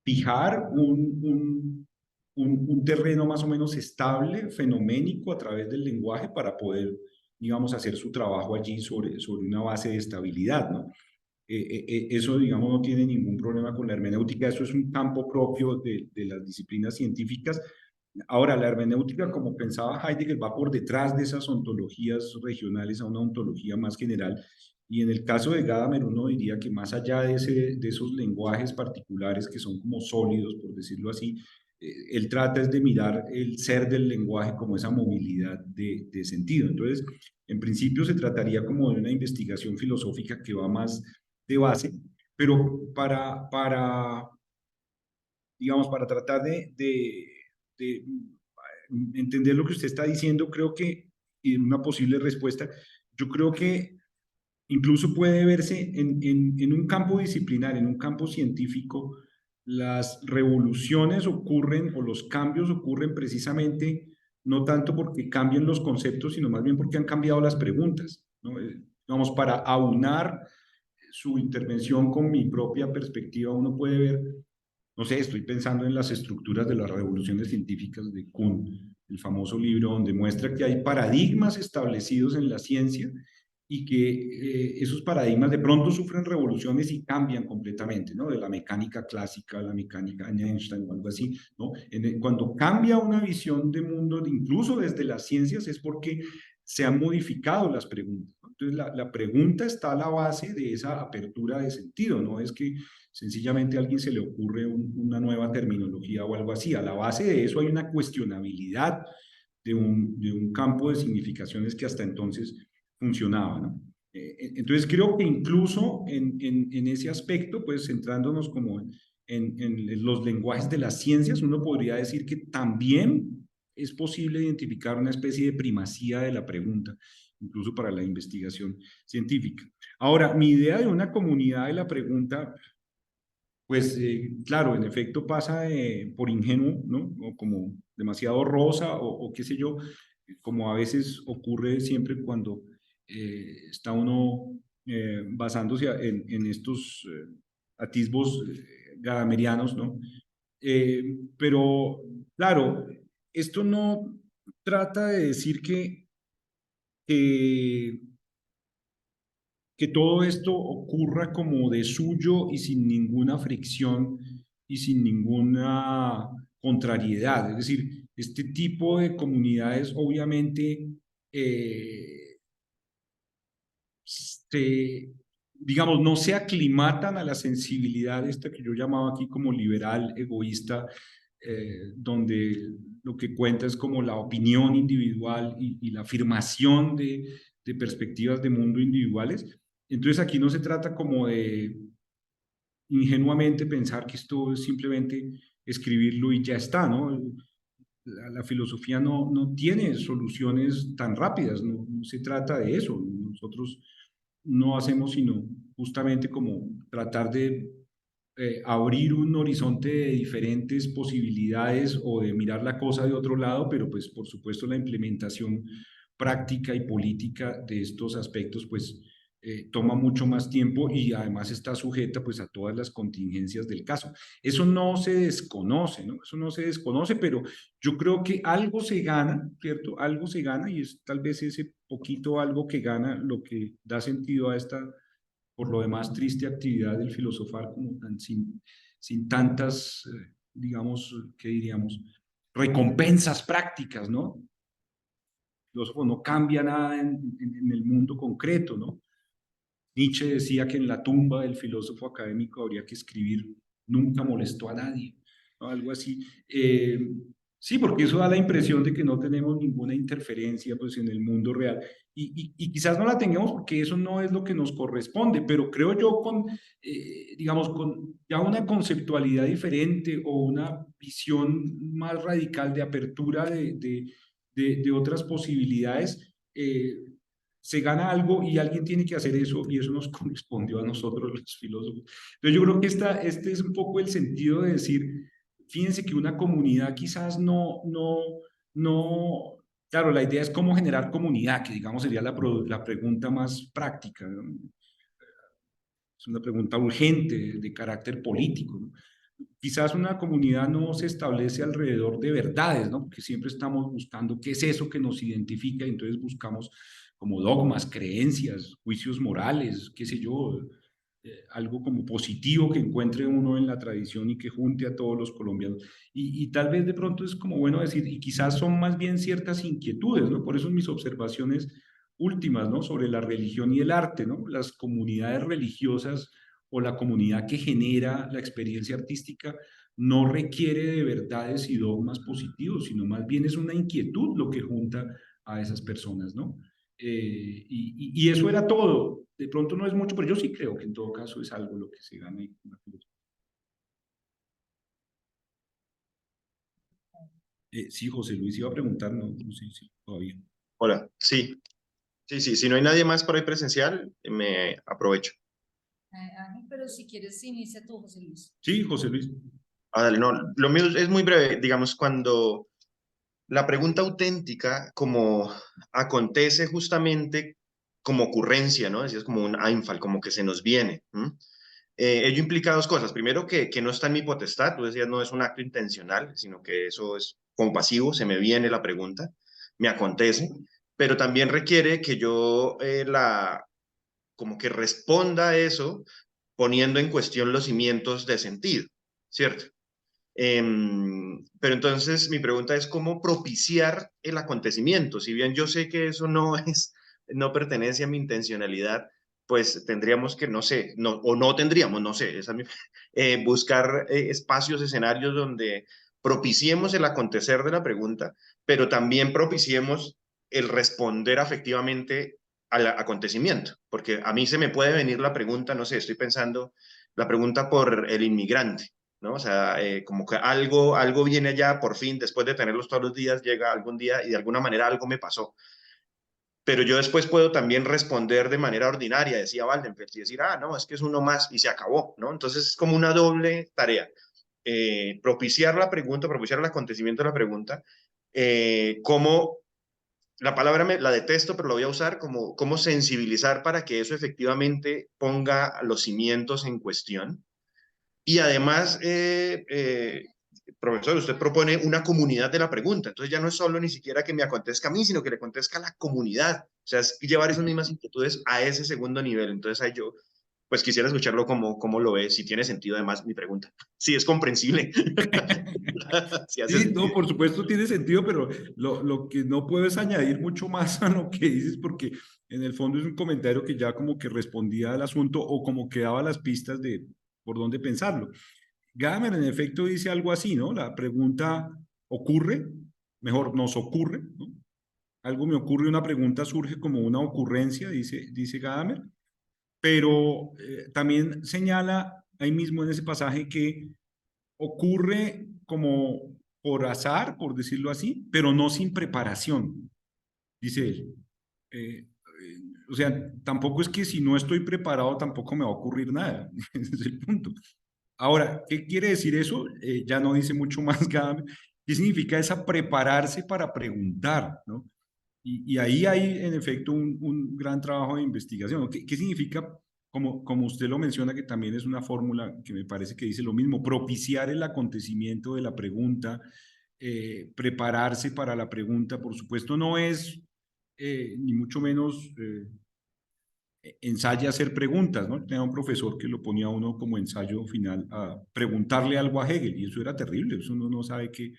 fijar un terreno más o menos estable, fenoménico a través del lenguaje para poder, digamos, hacer su trabajo allí sobre una base de estabilidad, ¿no? Eso, digamos, no tiene ningún problema con la hermenéutica, eso es un campo propio de las disciplinas científicas. Ahora, la hermenéutica, como pensaba Heidegger, va por detrás de esas ontologías regionales a una ontología más general. Y en el caso de Gadamer, uno diría que más allá de esos lenguajes particulares que son como sólidos, por decirlo así, él trata es de mirar el ser del lenguaje como esa movilidad de sentido. Entonces, en principio se trataría como de una investigación filosófica que va más de base, pero digamos, para tratar de entender lo que usted está diciendo, creo que, y una posible respuesta, yo creo que incluso puede verse en un campo disciplinar, en un campo científico, las revoluciones ocurren o los cambios ocurren precisamente no tanto porque cambien los conceptos, sino más bien porque han cambiado las preguntas, ¿no? Vamos, para aunar su intervención con mi propia perspectiva, uno puede ver, no sé, estoy pensando en las estructuras de las revoluciones científicas de Kuhn, el famoso libro donde muestra que hay paradigmas establecidos en la ciencia y que esos paradigmas de pronto sufren revoluciones y cambian completamente, ¿no? De la mecánica clásica a la mecánica de Einstein o algo así, ¿no? Cuando cambia una visión de mundo, incluso desde las ciencias, es porque se han modificado las preguntas, ¿no? Entonces, la pregunta está a la base de esa apertura de sentido, no es que sencillamente a alguien se le ocurre una nueva terminología o algo así. A la base de eso hay una cuestionabilidad de un campo de significaciones que hasta entonces funcionaba, ¿no? Entonces creo que incluso en ese aspecto, pues centrándonos como en los lenguajes de las ciencias, uno podría decir que también es posible identificar una especie de primacía de la pregunta, incluso para la investigación científica. Ahora, mi idea de una comunidad de la pregunta, pues claro, en efecto pasa por ingenuo, ¿no? O como demasiado rosa o qué sé yo, como a veces ocurre siempre cuando está uno basándose en estos atisbos gadamerianos, ¿no? Pero claro, esto no trata de decir que que todo esto ocurra como de suyo y sin ninguna fricción y sin ninguna contrariedad. Es decir, este tipo de comunidades obviamente digamos, no se aclimatan a la sensibilidad esta que yo llamaba aquí como liberal, egoísta, donde lo que cuenta es como la opinión individual y la afirmación de perspectivas de mundo individuales. Entonces aquí no se trata como de ingenuamente pensar que esto es simplemente escribirlo y ya está, ¿no? La filosofía no tiene soluciones tan rápidas, no se trata de eso. Nosotros no hacemos sino justamente como tratar de abrir un horizonte de diferentes posibilidades o de mirar la cosa de otro lado, pero pues por supuesto la implementación práctica y política de estos aspectos pues toma mucho más tiempo y además está sujeta pues a todas las contingencias del caso. Eso no se desconoce, ¿no? Eso no se desconoce, pero yo creo que algo se gana, ¿cierto? Algo se gana y es tal vez ese poquito algo que gana lo que da sentido a esta, por lo demás, triste actividad del filosofar como tan sin tantas, digamos, ¿qué diríamos? Recompensas prácticas, ¿no? El filósofo no cambia nada en el mundo concreto, ¿no? Nietzsche decía que en la tumba del filósofo académico habría que escribir nunca molestó a nadie, ¿no? Algo así. Sí, porque eso da la impresión de que no tenemos ninguna interferencia pues, en el mundo real. Y quizás no la tengamos porque eso no es lo que nos corresponde, pero creo yo con, digamos, con ya una conceptualidad diferente o una visión más radical de apertura de otras posibilidades, se gana algo y alguien tiene que hacer eso y eso nos correspondió a nosotros los filósofos. Entonces yo creo que este es un poco el sentido de decir, fíjense que una comunidad quizás no, claro, la idea es cómo generar comunidad, que digamos sería la pregunta más práctica, ¿no? Es una pregunta urgente de carácter político, ¿no? Quizás una comunidad no se establece alrededor de verdades, ¿no? Porque siempre estamos buscando qué es eso que nos identifica y entonces buscamos como dogmas, creencias, juicios morales, qué sé yo, algo como positivo que encuentre uno en la tradición y que junte a todos los colombianos. Y tal vez de pronto es como bueno decir, y quizás son más bien ciertas inquietudes, ¿no? Por eso mis observaciones últimas, ¿no? Sobre la religión y el arte, ¿no? Las comunidades religiosas o la comunidad que genera la experiencia artística no requiere de verdades y dogmas positivos, sino más bien es una inquietud lo que junta a esas personas, ¿no? Y eso era todo. De pronto no es mucho, pero yo sí creo que en todo caso es algo lo que se gana ahí con la filosofía. Sí, José Luis iba a preguntar, no sé si todavía. Hola, sí, sí, si no hay nadie más por ahí presencial, me aprovecho. Ángel, pero si quieres, inicia tú, José Luis. Sí, José Luis. Dale, no, lo mío es muy breve, digamos, cuando la pregunta auténtica, como acontece justamente como ocurrencia, ¿no? Decías como un Einfall, como que se nos viene. Ello implica dos cosas. Primero, que no está en mi potestad, tú decías, no es un acto intencional, sino que eso es compasivo, se me viene la pregunta, me acontece, pero también requiere que yo como que responda a eso poniendo en cuestión los cimientos de sentido, ¿cierto? Pero entonces mi pregunta es cómo propiciar el acontecimiento. Si bien yo sé que eso no es no pertenece a mi intencionalidad, pues tendríamos que, no sé, no, o no tendríamos, no sé, buscar espacios, escenarios donde propiciemos el acontecer de la pregunta, pero también propiciemos el responder afectivamente al acontecimiento, porque a mí se me puede venir la pregunta, no sé, estoy pensando la pregunta por el inmigrante, ¿no? O sea, como que algo viene allá, por fin, después de tenerlos todos los días, llega algún día y de alguna manera algo me pasó. Pero yo después puedo también responder de manera ordinaria, decía Waldenfeld, y decir, ah, no, es que es uno más y se acabó, ¿no? Entonces es como una doble tarea. Propiciar la pregunta, propiciar el acontecimiento de la pregunta, como la palabra la detesto, pero la voy a usar como sensibilizar para que eso efectivamente ponga los cimientos en cuestión. Y además, profesor, usted propone una comunidad de la pregunta. Entonces ya no es solo ni siquiera que me acontezca a mí, sino que le acontezca a la comunidad. O sea, es llevar esas mismas inquietudes a ese segundo nivel. Entonces ahí yo, pues quisiera escucharlo como lo ve, si tiene sentido además mi pregunta. Si es comprensible. Si hace Sí, no, sentido. por supuesto tiene sentido, pero lo que no puedo es añadir mucho más a lo que dices, porque en el fondo es un comentario que ya como que respondía al asunto o como que daba las pistas de por dónde pensarlo. Gadamer en efecto dice algo así, ¿no? La pregunta ocurre, mejor nos ocurre, ¿no? Algo me ocurre, una pregunta surge como una ocurrencia, dice Gadamer, pero también señala ahí mismo en ese pasaje que ocurre como por azar, por decirlo así, pero no sin preparación, dice él. O sea, tampoco es que si no estoy preparado tampoco me va a ocurrir nada, ese es el punto. Ahora, ¿qué quiere decir eso? Ya no dice mucho más cada vez. ¿Qué significa esa prepararse para preguntar, ¿no? Y ahí hay, en efecto, un gran trabajo de investigación, ¿no? ¿Qué significa, como usted lo menciona, que también es una fórmula que me parece que dice lo mismo, propiciar el acontecimiento de la pregunta, prepararse para la pregunta, por supuesto, no es ni mucho menos ensaya hacer preguntas, ¿no? Tenía un profesor que lo ponía a uno como ensayo final a preguntarle algo a Hegel, y eso era terrible, eso uno no sabe qué,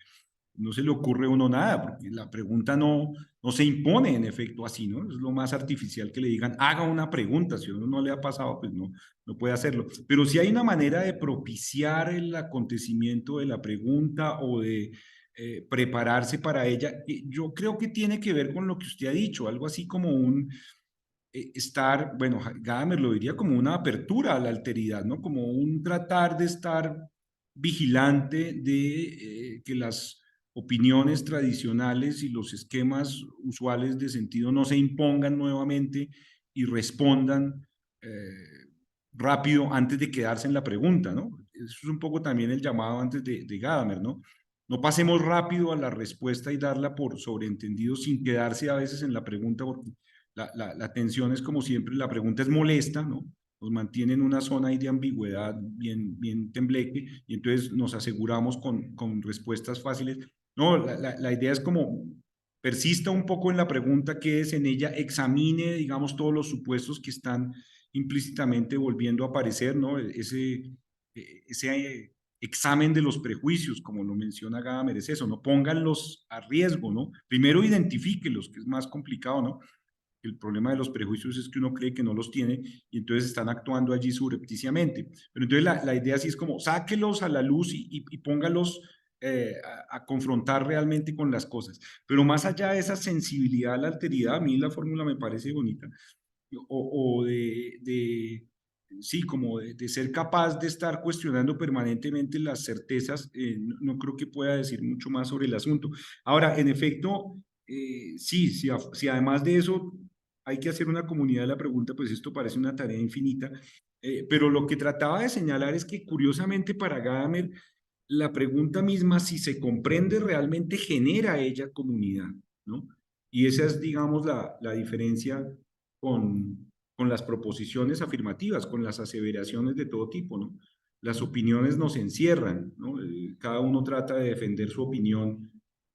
no se le ocurre a uno nada, porque la pregunta no se impone en efecto así, ¿no? Es lo más artificial que le digan, haga una pregunta, si a uno no le ha pasado, pues no puede hacerlo. Pero si hay una manera de propiciar el acontecimiento de la pregunta o de prepararse para ella, yo creo que tiene que ver con lo que usted ha dicho, algo así como un estar, bueno, Gadamer lo diría como una apertura a la alteridad, ¿no? Como un tratar de estar vigilante de que las opiniones tradicionales y los esquemas usuales de sentido no se impongan nuevamente y respondan rápido antes de quedarse en la pregunta, ¿no? Eso es un poco también el llamado antes de Gadamer, ¿no? No pasemos rápido a la respuesta y darla por sobreentendido sin quedarse a veces en la pregunta, porque la tensión es como siempre, la pregunta es molesta, ¿no? Nos mantiene en una zona ahí de ambigüedad bien tembleque y entonces nos aseguramos con respuestas fáciles. No, la idea es como persista un poco en la pregunta que es en ella, examine, digamos, todos los supuestos que están implícitamente volviendo a aparecer, ¿no? Ese examen de los prejuicios, como lo menciona Gadamer, es eso, no pónganlos a riesgo, ¿no? Primero identifíquelos, que es más complicado, ¿no? El problema de los prejuicios es que uno cree que no los tiene y entonces están actuando allí subrepticiamente. Pero entonces la idea sí es como sáquelos a la luz y póngalos a confrontar realmente con las cosas. Pero más allá de esa sensibilidad a la alteridad, a mí la fórmula me parece bonita, o sí, como de ser capaz de estar cuestionando permanentemente las certezas, no creo que pueda decir mucho más sobre el asunto. Ahora, en efecto, sí, si además de eso hay que hacer una comunidad de la pregunta, pues esto parece una tarea infinita. Pero lo que trataba de señalar es que curiosamente para Gadamer, la pregunta misma, si se comprende realmente, genera ella comunidad, ¿no? Y esa es, digamos, la diferencia con las proposiciones afirmativas, con las aseveraciones de todo tipo, ¿no? Las opiniones nos encierran, ¿no? Cada uno trata de defender su opinión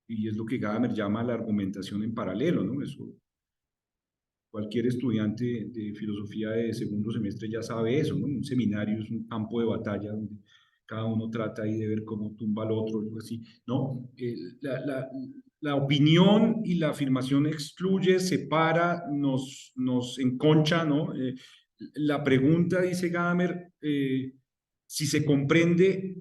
y es lo que Gadamer llama la argumentación en paralelo, ¿no? Eso, cualquier estudiante de filosofía de segundo semestre ya sabe eso, ¿no? Un seminario es un campo de batalla donde cada uno trata ahí de ver cómo tumba al otro, algo así, ¿no? la opinión y la afirmación excluye, separa, nos enconcha, ¿no? La pregunta, dice Gadamer, si se comprende,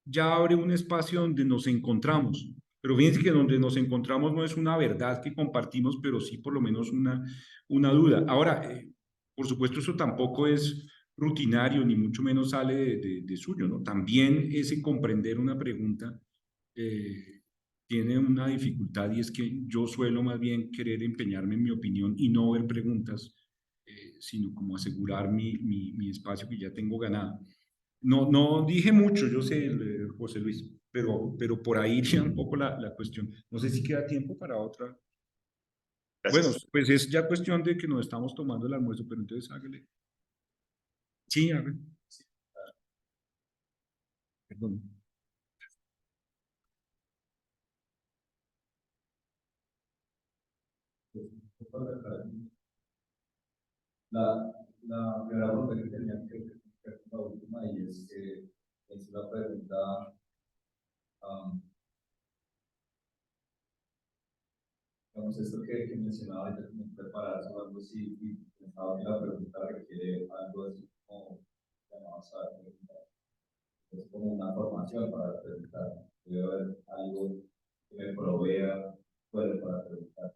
ya abre un espacio donde nos encontramos. Pero fíjense que donde nos encontramos no es una verdad que compartimos, pero sí por lo menos una duda. Ahora, por supuesto, eso tampoco es rutinario, ni mucho menos sale de suyo, ¿no? También ese comprender una pregunta tiene una dificultad, y es que yo suelo más bien querer empeñarme en mi opinión y no ver preguntas, sino como asegurar mi espacio que ya tengo ganado. No dije mucho, yo sé, José Luis, pero por ahí iría un poco la cuestión. No sé si queda tiempo para otra. Bueno, Gracias. pues es ya cuestión de que nos estamos tomando el almuerzo, pero entonces hágale. Sí, hágale. Perdón. La, la primera pregunta que tenía que ver con la última, y es que es la pregunta, digamos, esto que mencionaba ahorita, como prepararse o algo así, y pensaba que la pregunta requiere algo así como llamado saber preguntar. Es como una formación para preguntar. Debe haber algo que me provea suelo para preguntar.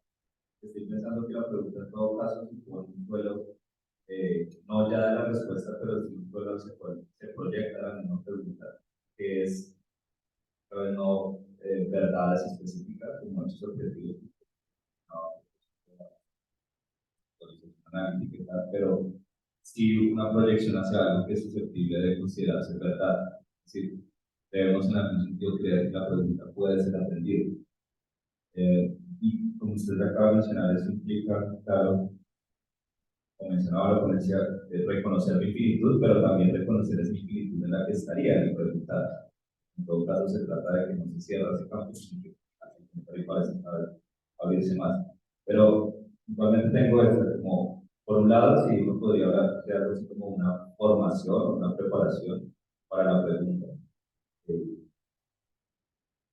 Estoy pensando que la pregunta en todo caso supone un suelo, no ya de la respuesta, pero sí un suelo se proyecta la misma pregunta, que es, pero no verdades específicas como hechos objetivos, no, analítica y tal, pero sí una proyección hacia algo que es susceptible de considerarse verdad. Es decir, debemos en algún sentido creer que la pregunta puede ser atendida. Y como usted acaba de mencionar, eso implica, claro, como mencionaba la ponencia, reconocer mi finitud, pero también reconocer esa infinitud en la que estaría el preguntar. En todo caso, se trata de que no se cierre ese campo, sino que parece abrirse más. Pero igualmente tengo esto como, por un lado, si uno podría hablar de algo así como una formación, una preparación para la pregunta.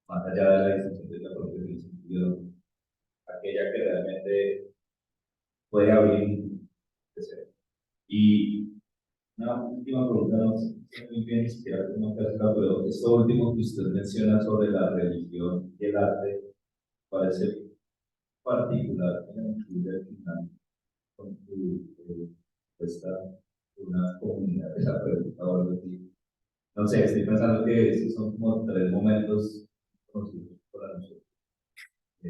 Más allá de la discusión de la propia sentido, aquella que realmente puede abrir. Y una última pregunta, no sé muy bien ni siquiera cómo hacerla, pero esto último que usted menciona sobre la religión y el arte parece particular que me incluye al final con tu respuesta de una comunidad de la pregunta o algo así. No sé, estoy pensando que esos son como tres momentos conocidos para nosotros. Que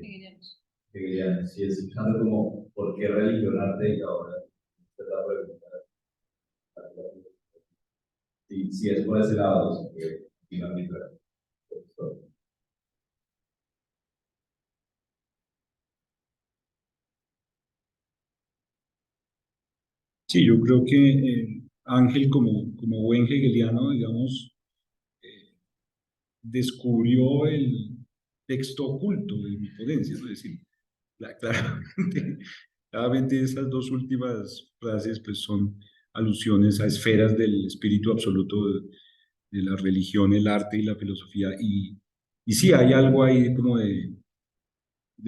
sí, estoy pensando como, ¿por qué religión, arte? Y ahora, esta es la pregunta. Si es por ese lado, finalmente. Sí, yo creo que Ángel, como buen hegeliano, digamos, descubrió el texto oculto de mi ponencia, ¿no? Es decir, claramente, claramente esas dos últimas frases pues, son alusiones a esferas del espíritu absoluto de la religión, el arte y la filosofía. Y sí, hay algo ahí como de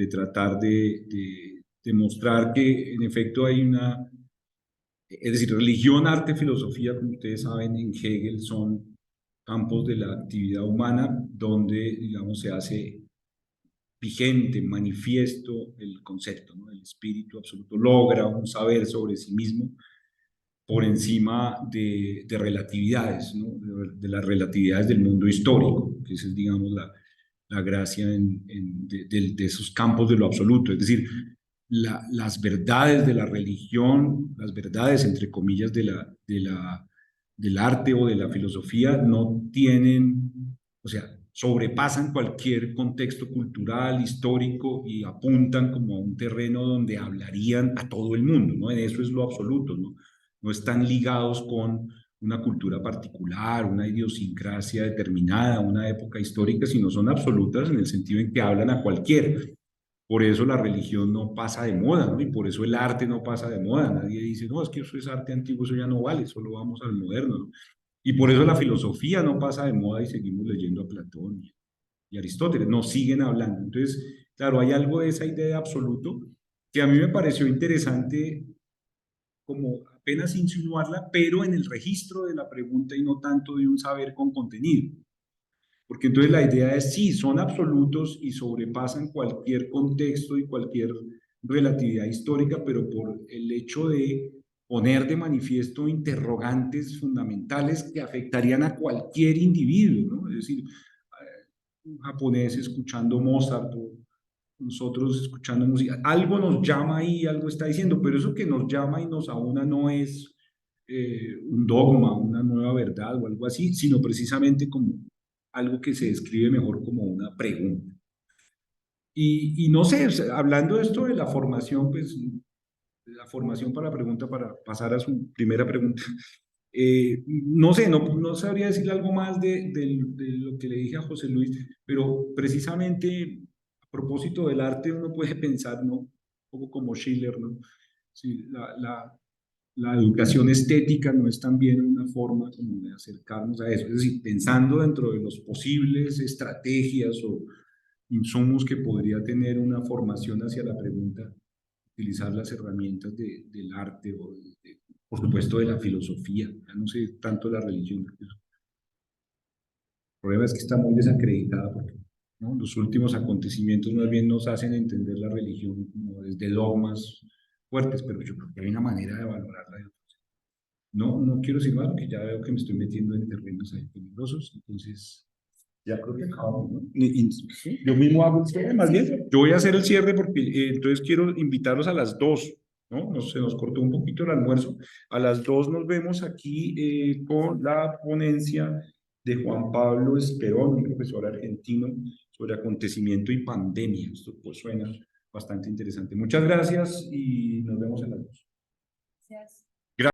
tratar de mostrar que en efecto hay una, es decir, religión, arte, filosofía, como ustedes saben, en Hegel son campos de la actividad humana donde, digamos, se hace vigente, manifiesto el concepto, ¿no? El espíritu absoluto logra un saber sobre sí mismo por encima de relatividades, ¿no? De las relatividades del mundo histórico, que esa es, digamos, la gracia de esos campos de lo absoluto. Es decir, las verdades de la religión, las verdades, entre comillas, del arte o de la filosofía, no tienen, o sea, sobrepasan cualquier contexto cultural, histórico y apuntan como a un terreno donde hablarían a todo el mundo, ¿no? En eso es lo absoluto, ¿no? No están ligados con una cultura particular, una idiosincrasia determinada, una época histórica, sino son absolutas en el sentido en que hablan a cualquiera. Por eso la religión no pasa de moda, ¿no? Y por eso el arte no pasa de moda. Nadie dice, no, es que eso es arte antiguo, eso ya no vale, solo vamos al moderno, ¿no? Y por eso la filosofía no pasa de moda y seguimos leyendo a Platón y Aristóteles, nos siguen hablando. Entonces, Claro, hay algo de esa idea de absoluto que a mí me pareció interesante como apenas insinuarla, pero en el registro de la pregunta y no tanto de un saber con contenido. Porque entonces la idea es, sí, son absolutos y sobrepasan cualquier contexto y cualquier relatividad histórica, pero por el hecho de poner de manifiesto interrogantes fundamentales que afectarían a cualquier individuo, ¿no? Es decir, un japonés escuchando Mozart o nosotros escuchando música, algo nos llama ahí, algo está diciendo, pero eso que nos llama y nos aúna no es un dogma, una nueva verdad o algo así, sino precisamente como algo que se describe mejor como una pregunta. Y no sé, o sea, hablando de esto de la formación, pues la formación para la pregunta, para pasar a su primera pregunta, no sé, no sabría decirle algo más de lo que le dije a José Luis, pero precisamente a propósito del arte uno puede pensar, ¿no? Un poco como Schiller, ¿no? Sí, la educación estética no es también una forma como de acercarnos a eso, es decir, pensando dentro de los posibles estrategias o insumos que podría tener una formación hacia la pregunta, utilizar las herramientas del arte o, por supuesto, de la filosofía, ya no sé tanto la religión. El problema es que está muy desacreditada porque, ¿no? Los últimos acontecimientos más bien nos hacen entender la religión como desde dogmas fuertes, pero yo creo que hay una manera de valorarla. No quiero decir más porque ya veo que me estoy metiendo en terrenos ahí peligrosos, entonces ya creo que acabamos, ¿no? Yo mismo hago el cierre, más bien. Yo voy a hacer el cierre porque entonces quiero invitarlos a las 2, ¿no? Se nos cortó un poquito el almuerzo. A las 2 nos vemos aquí con la ponencia de Juan Pablo Esperón, un profesor argentino, sobre acontecimiento y pandemia. Esto pues suena bastante interesante. Muchas gracias y nos vemos en las 2. Gracias.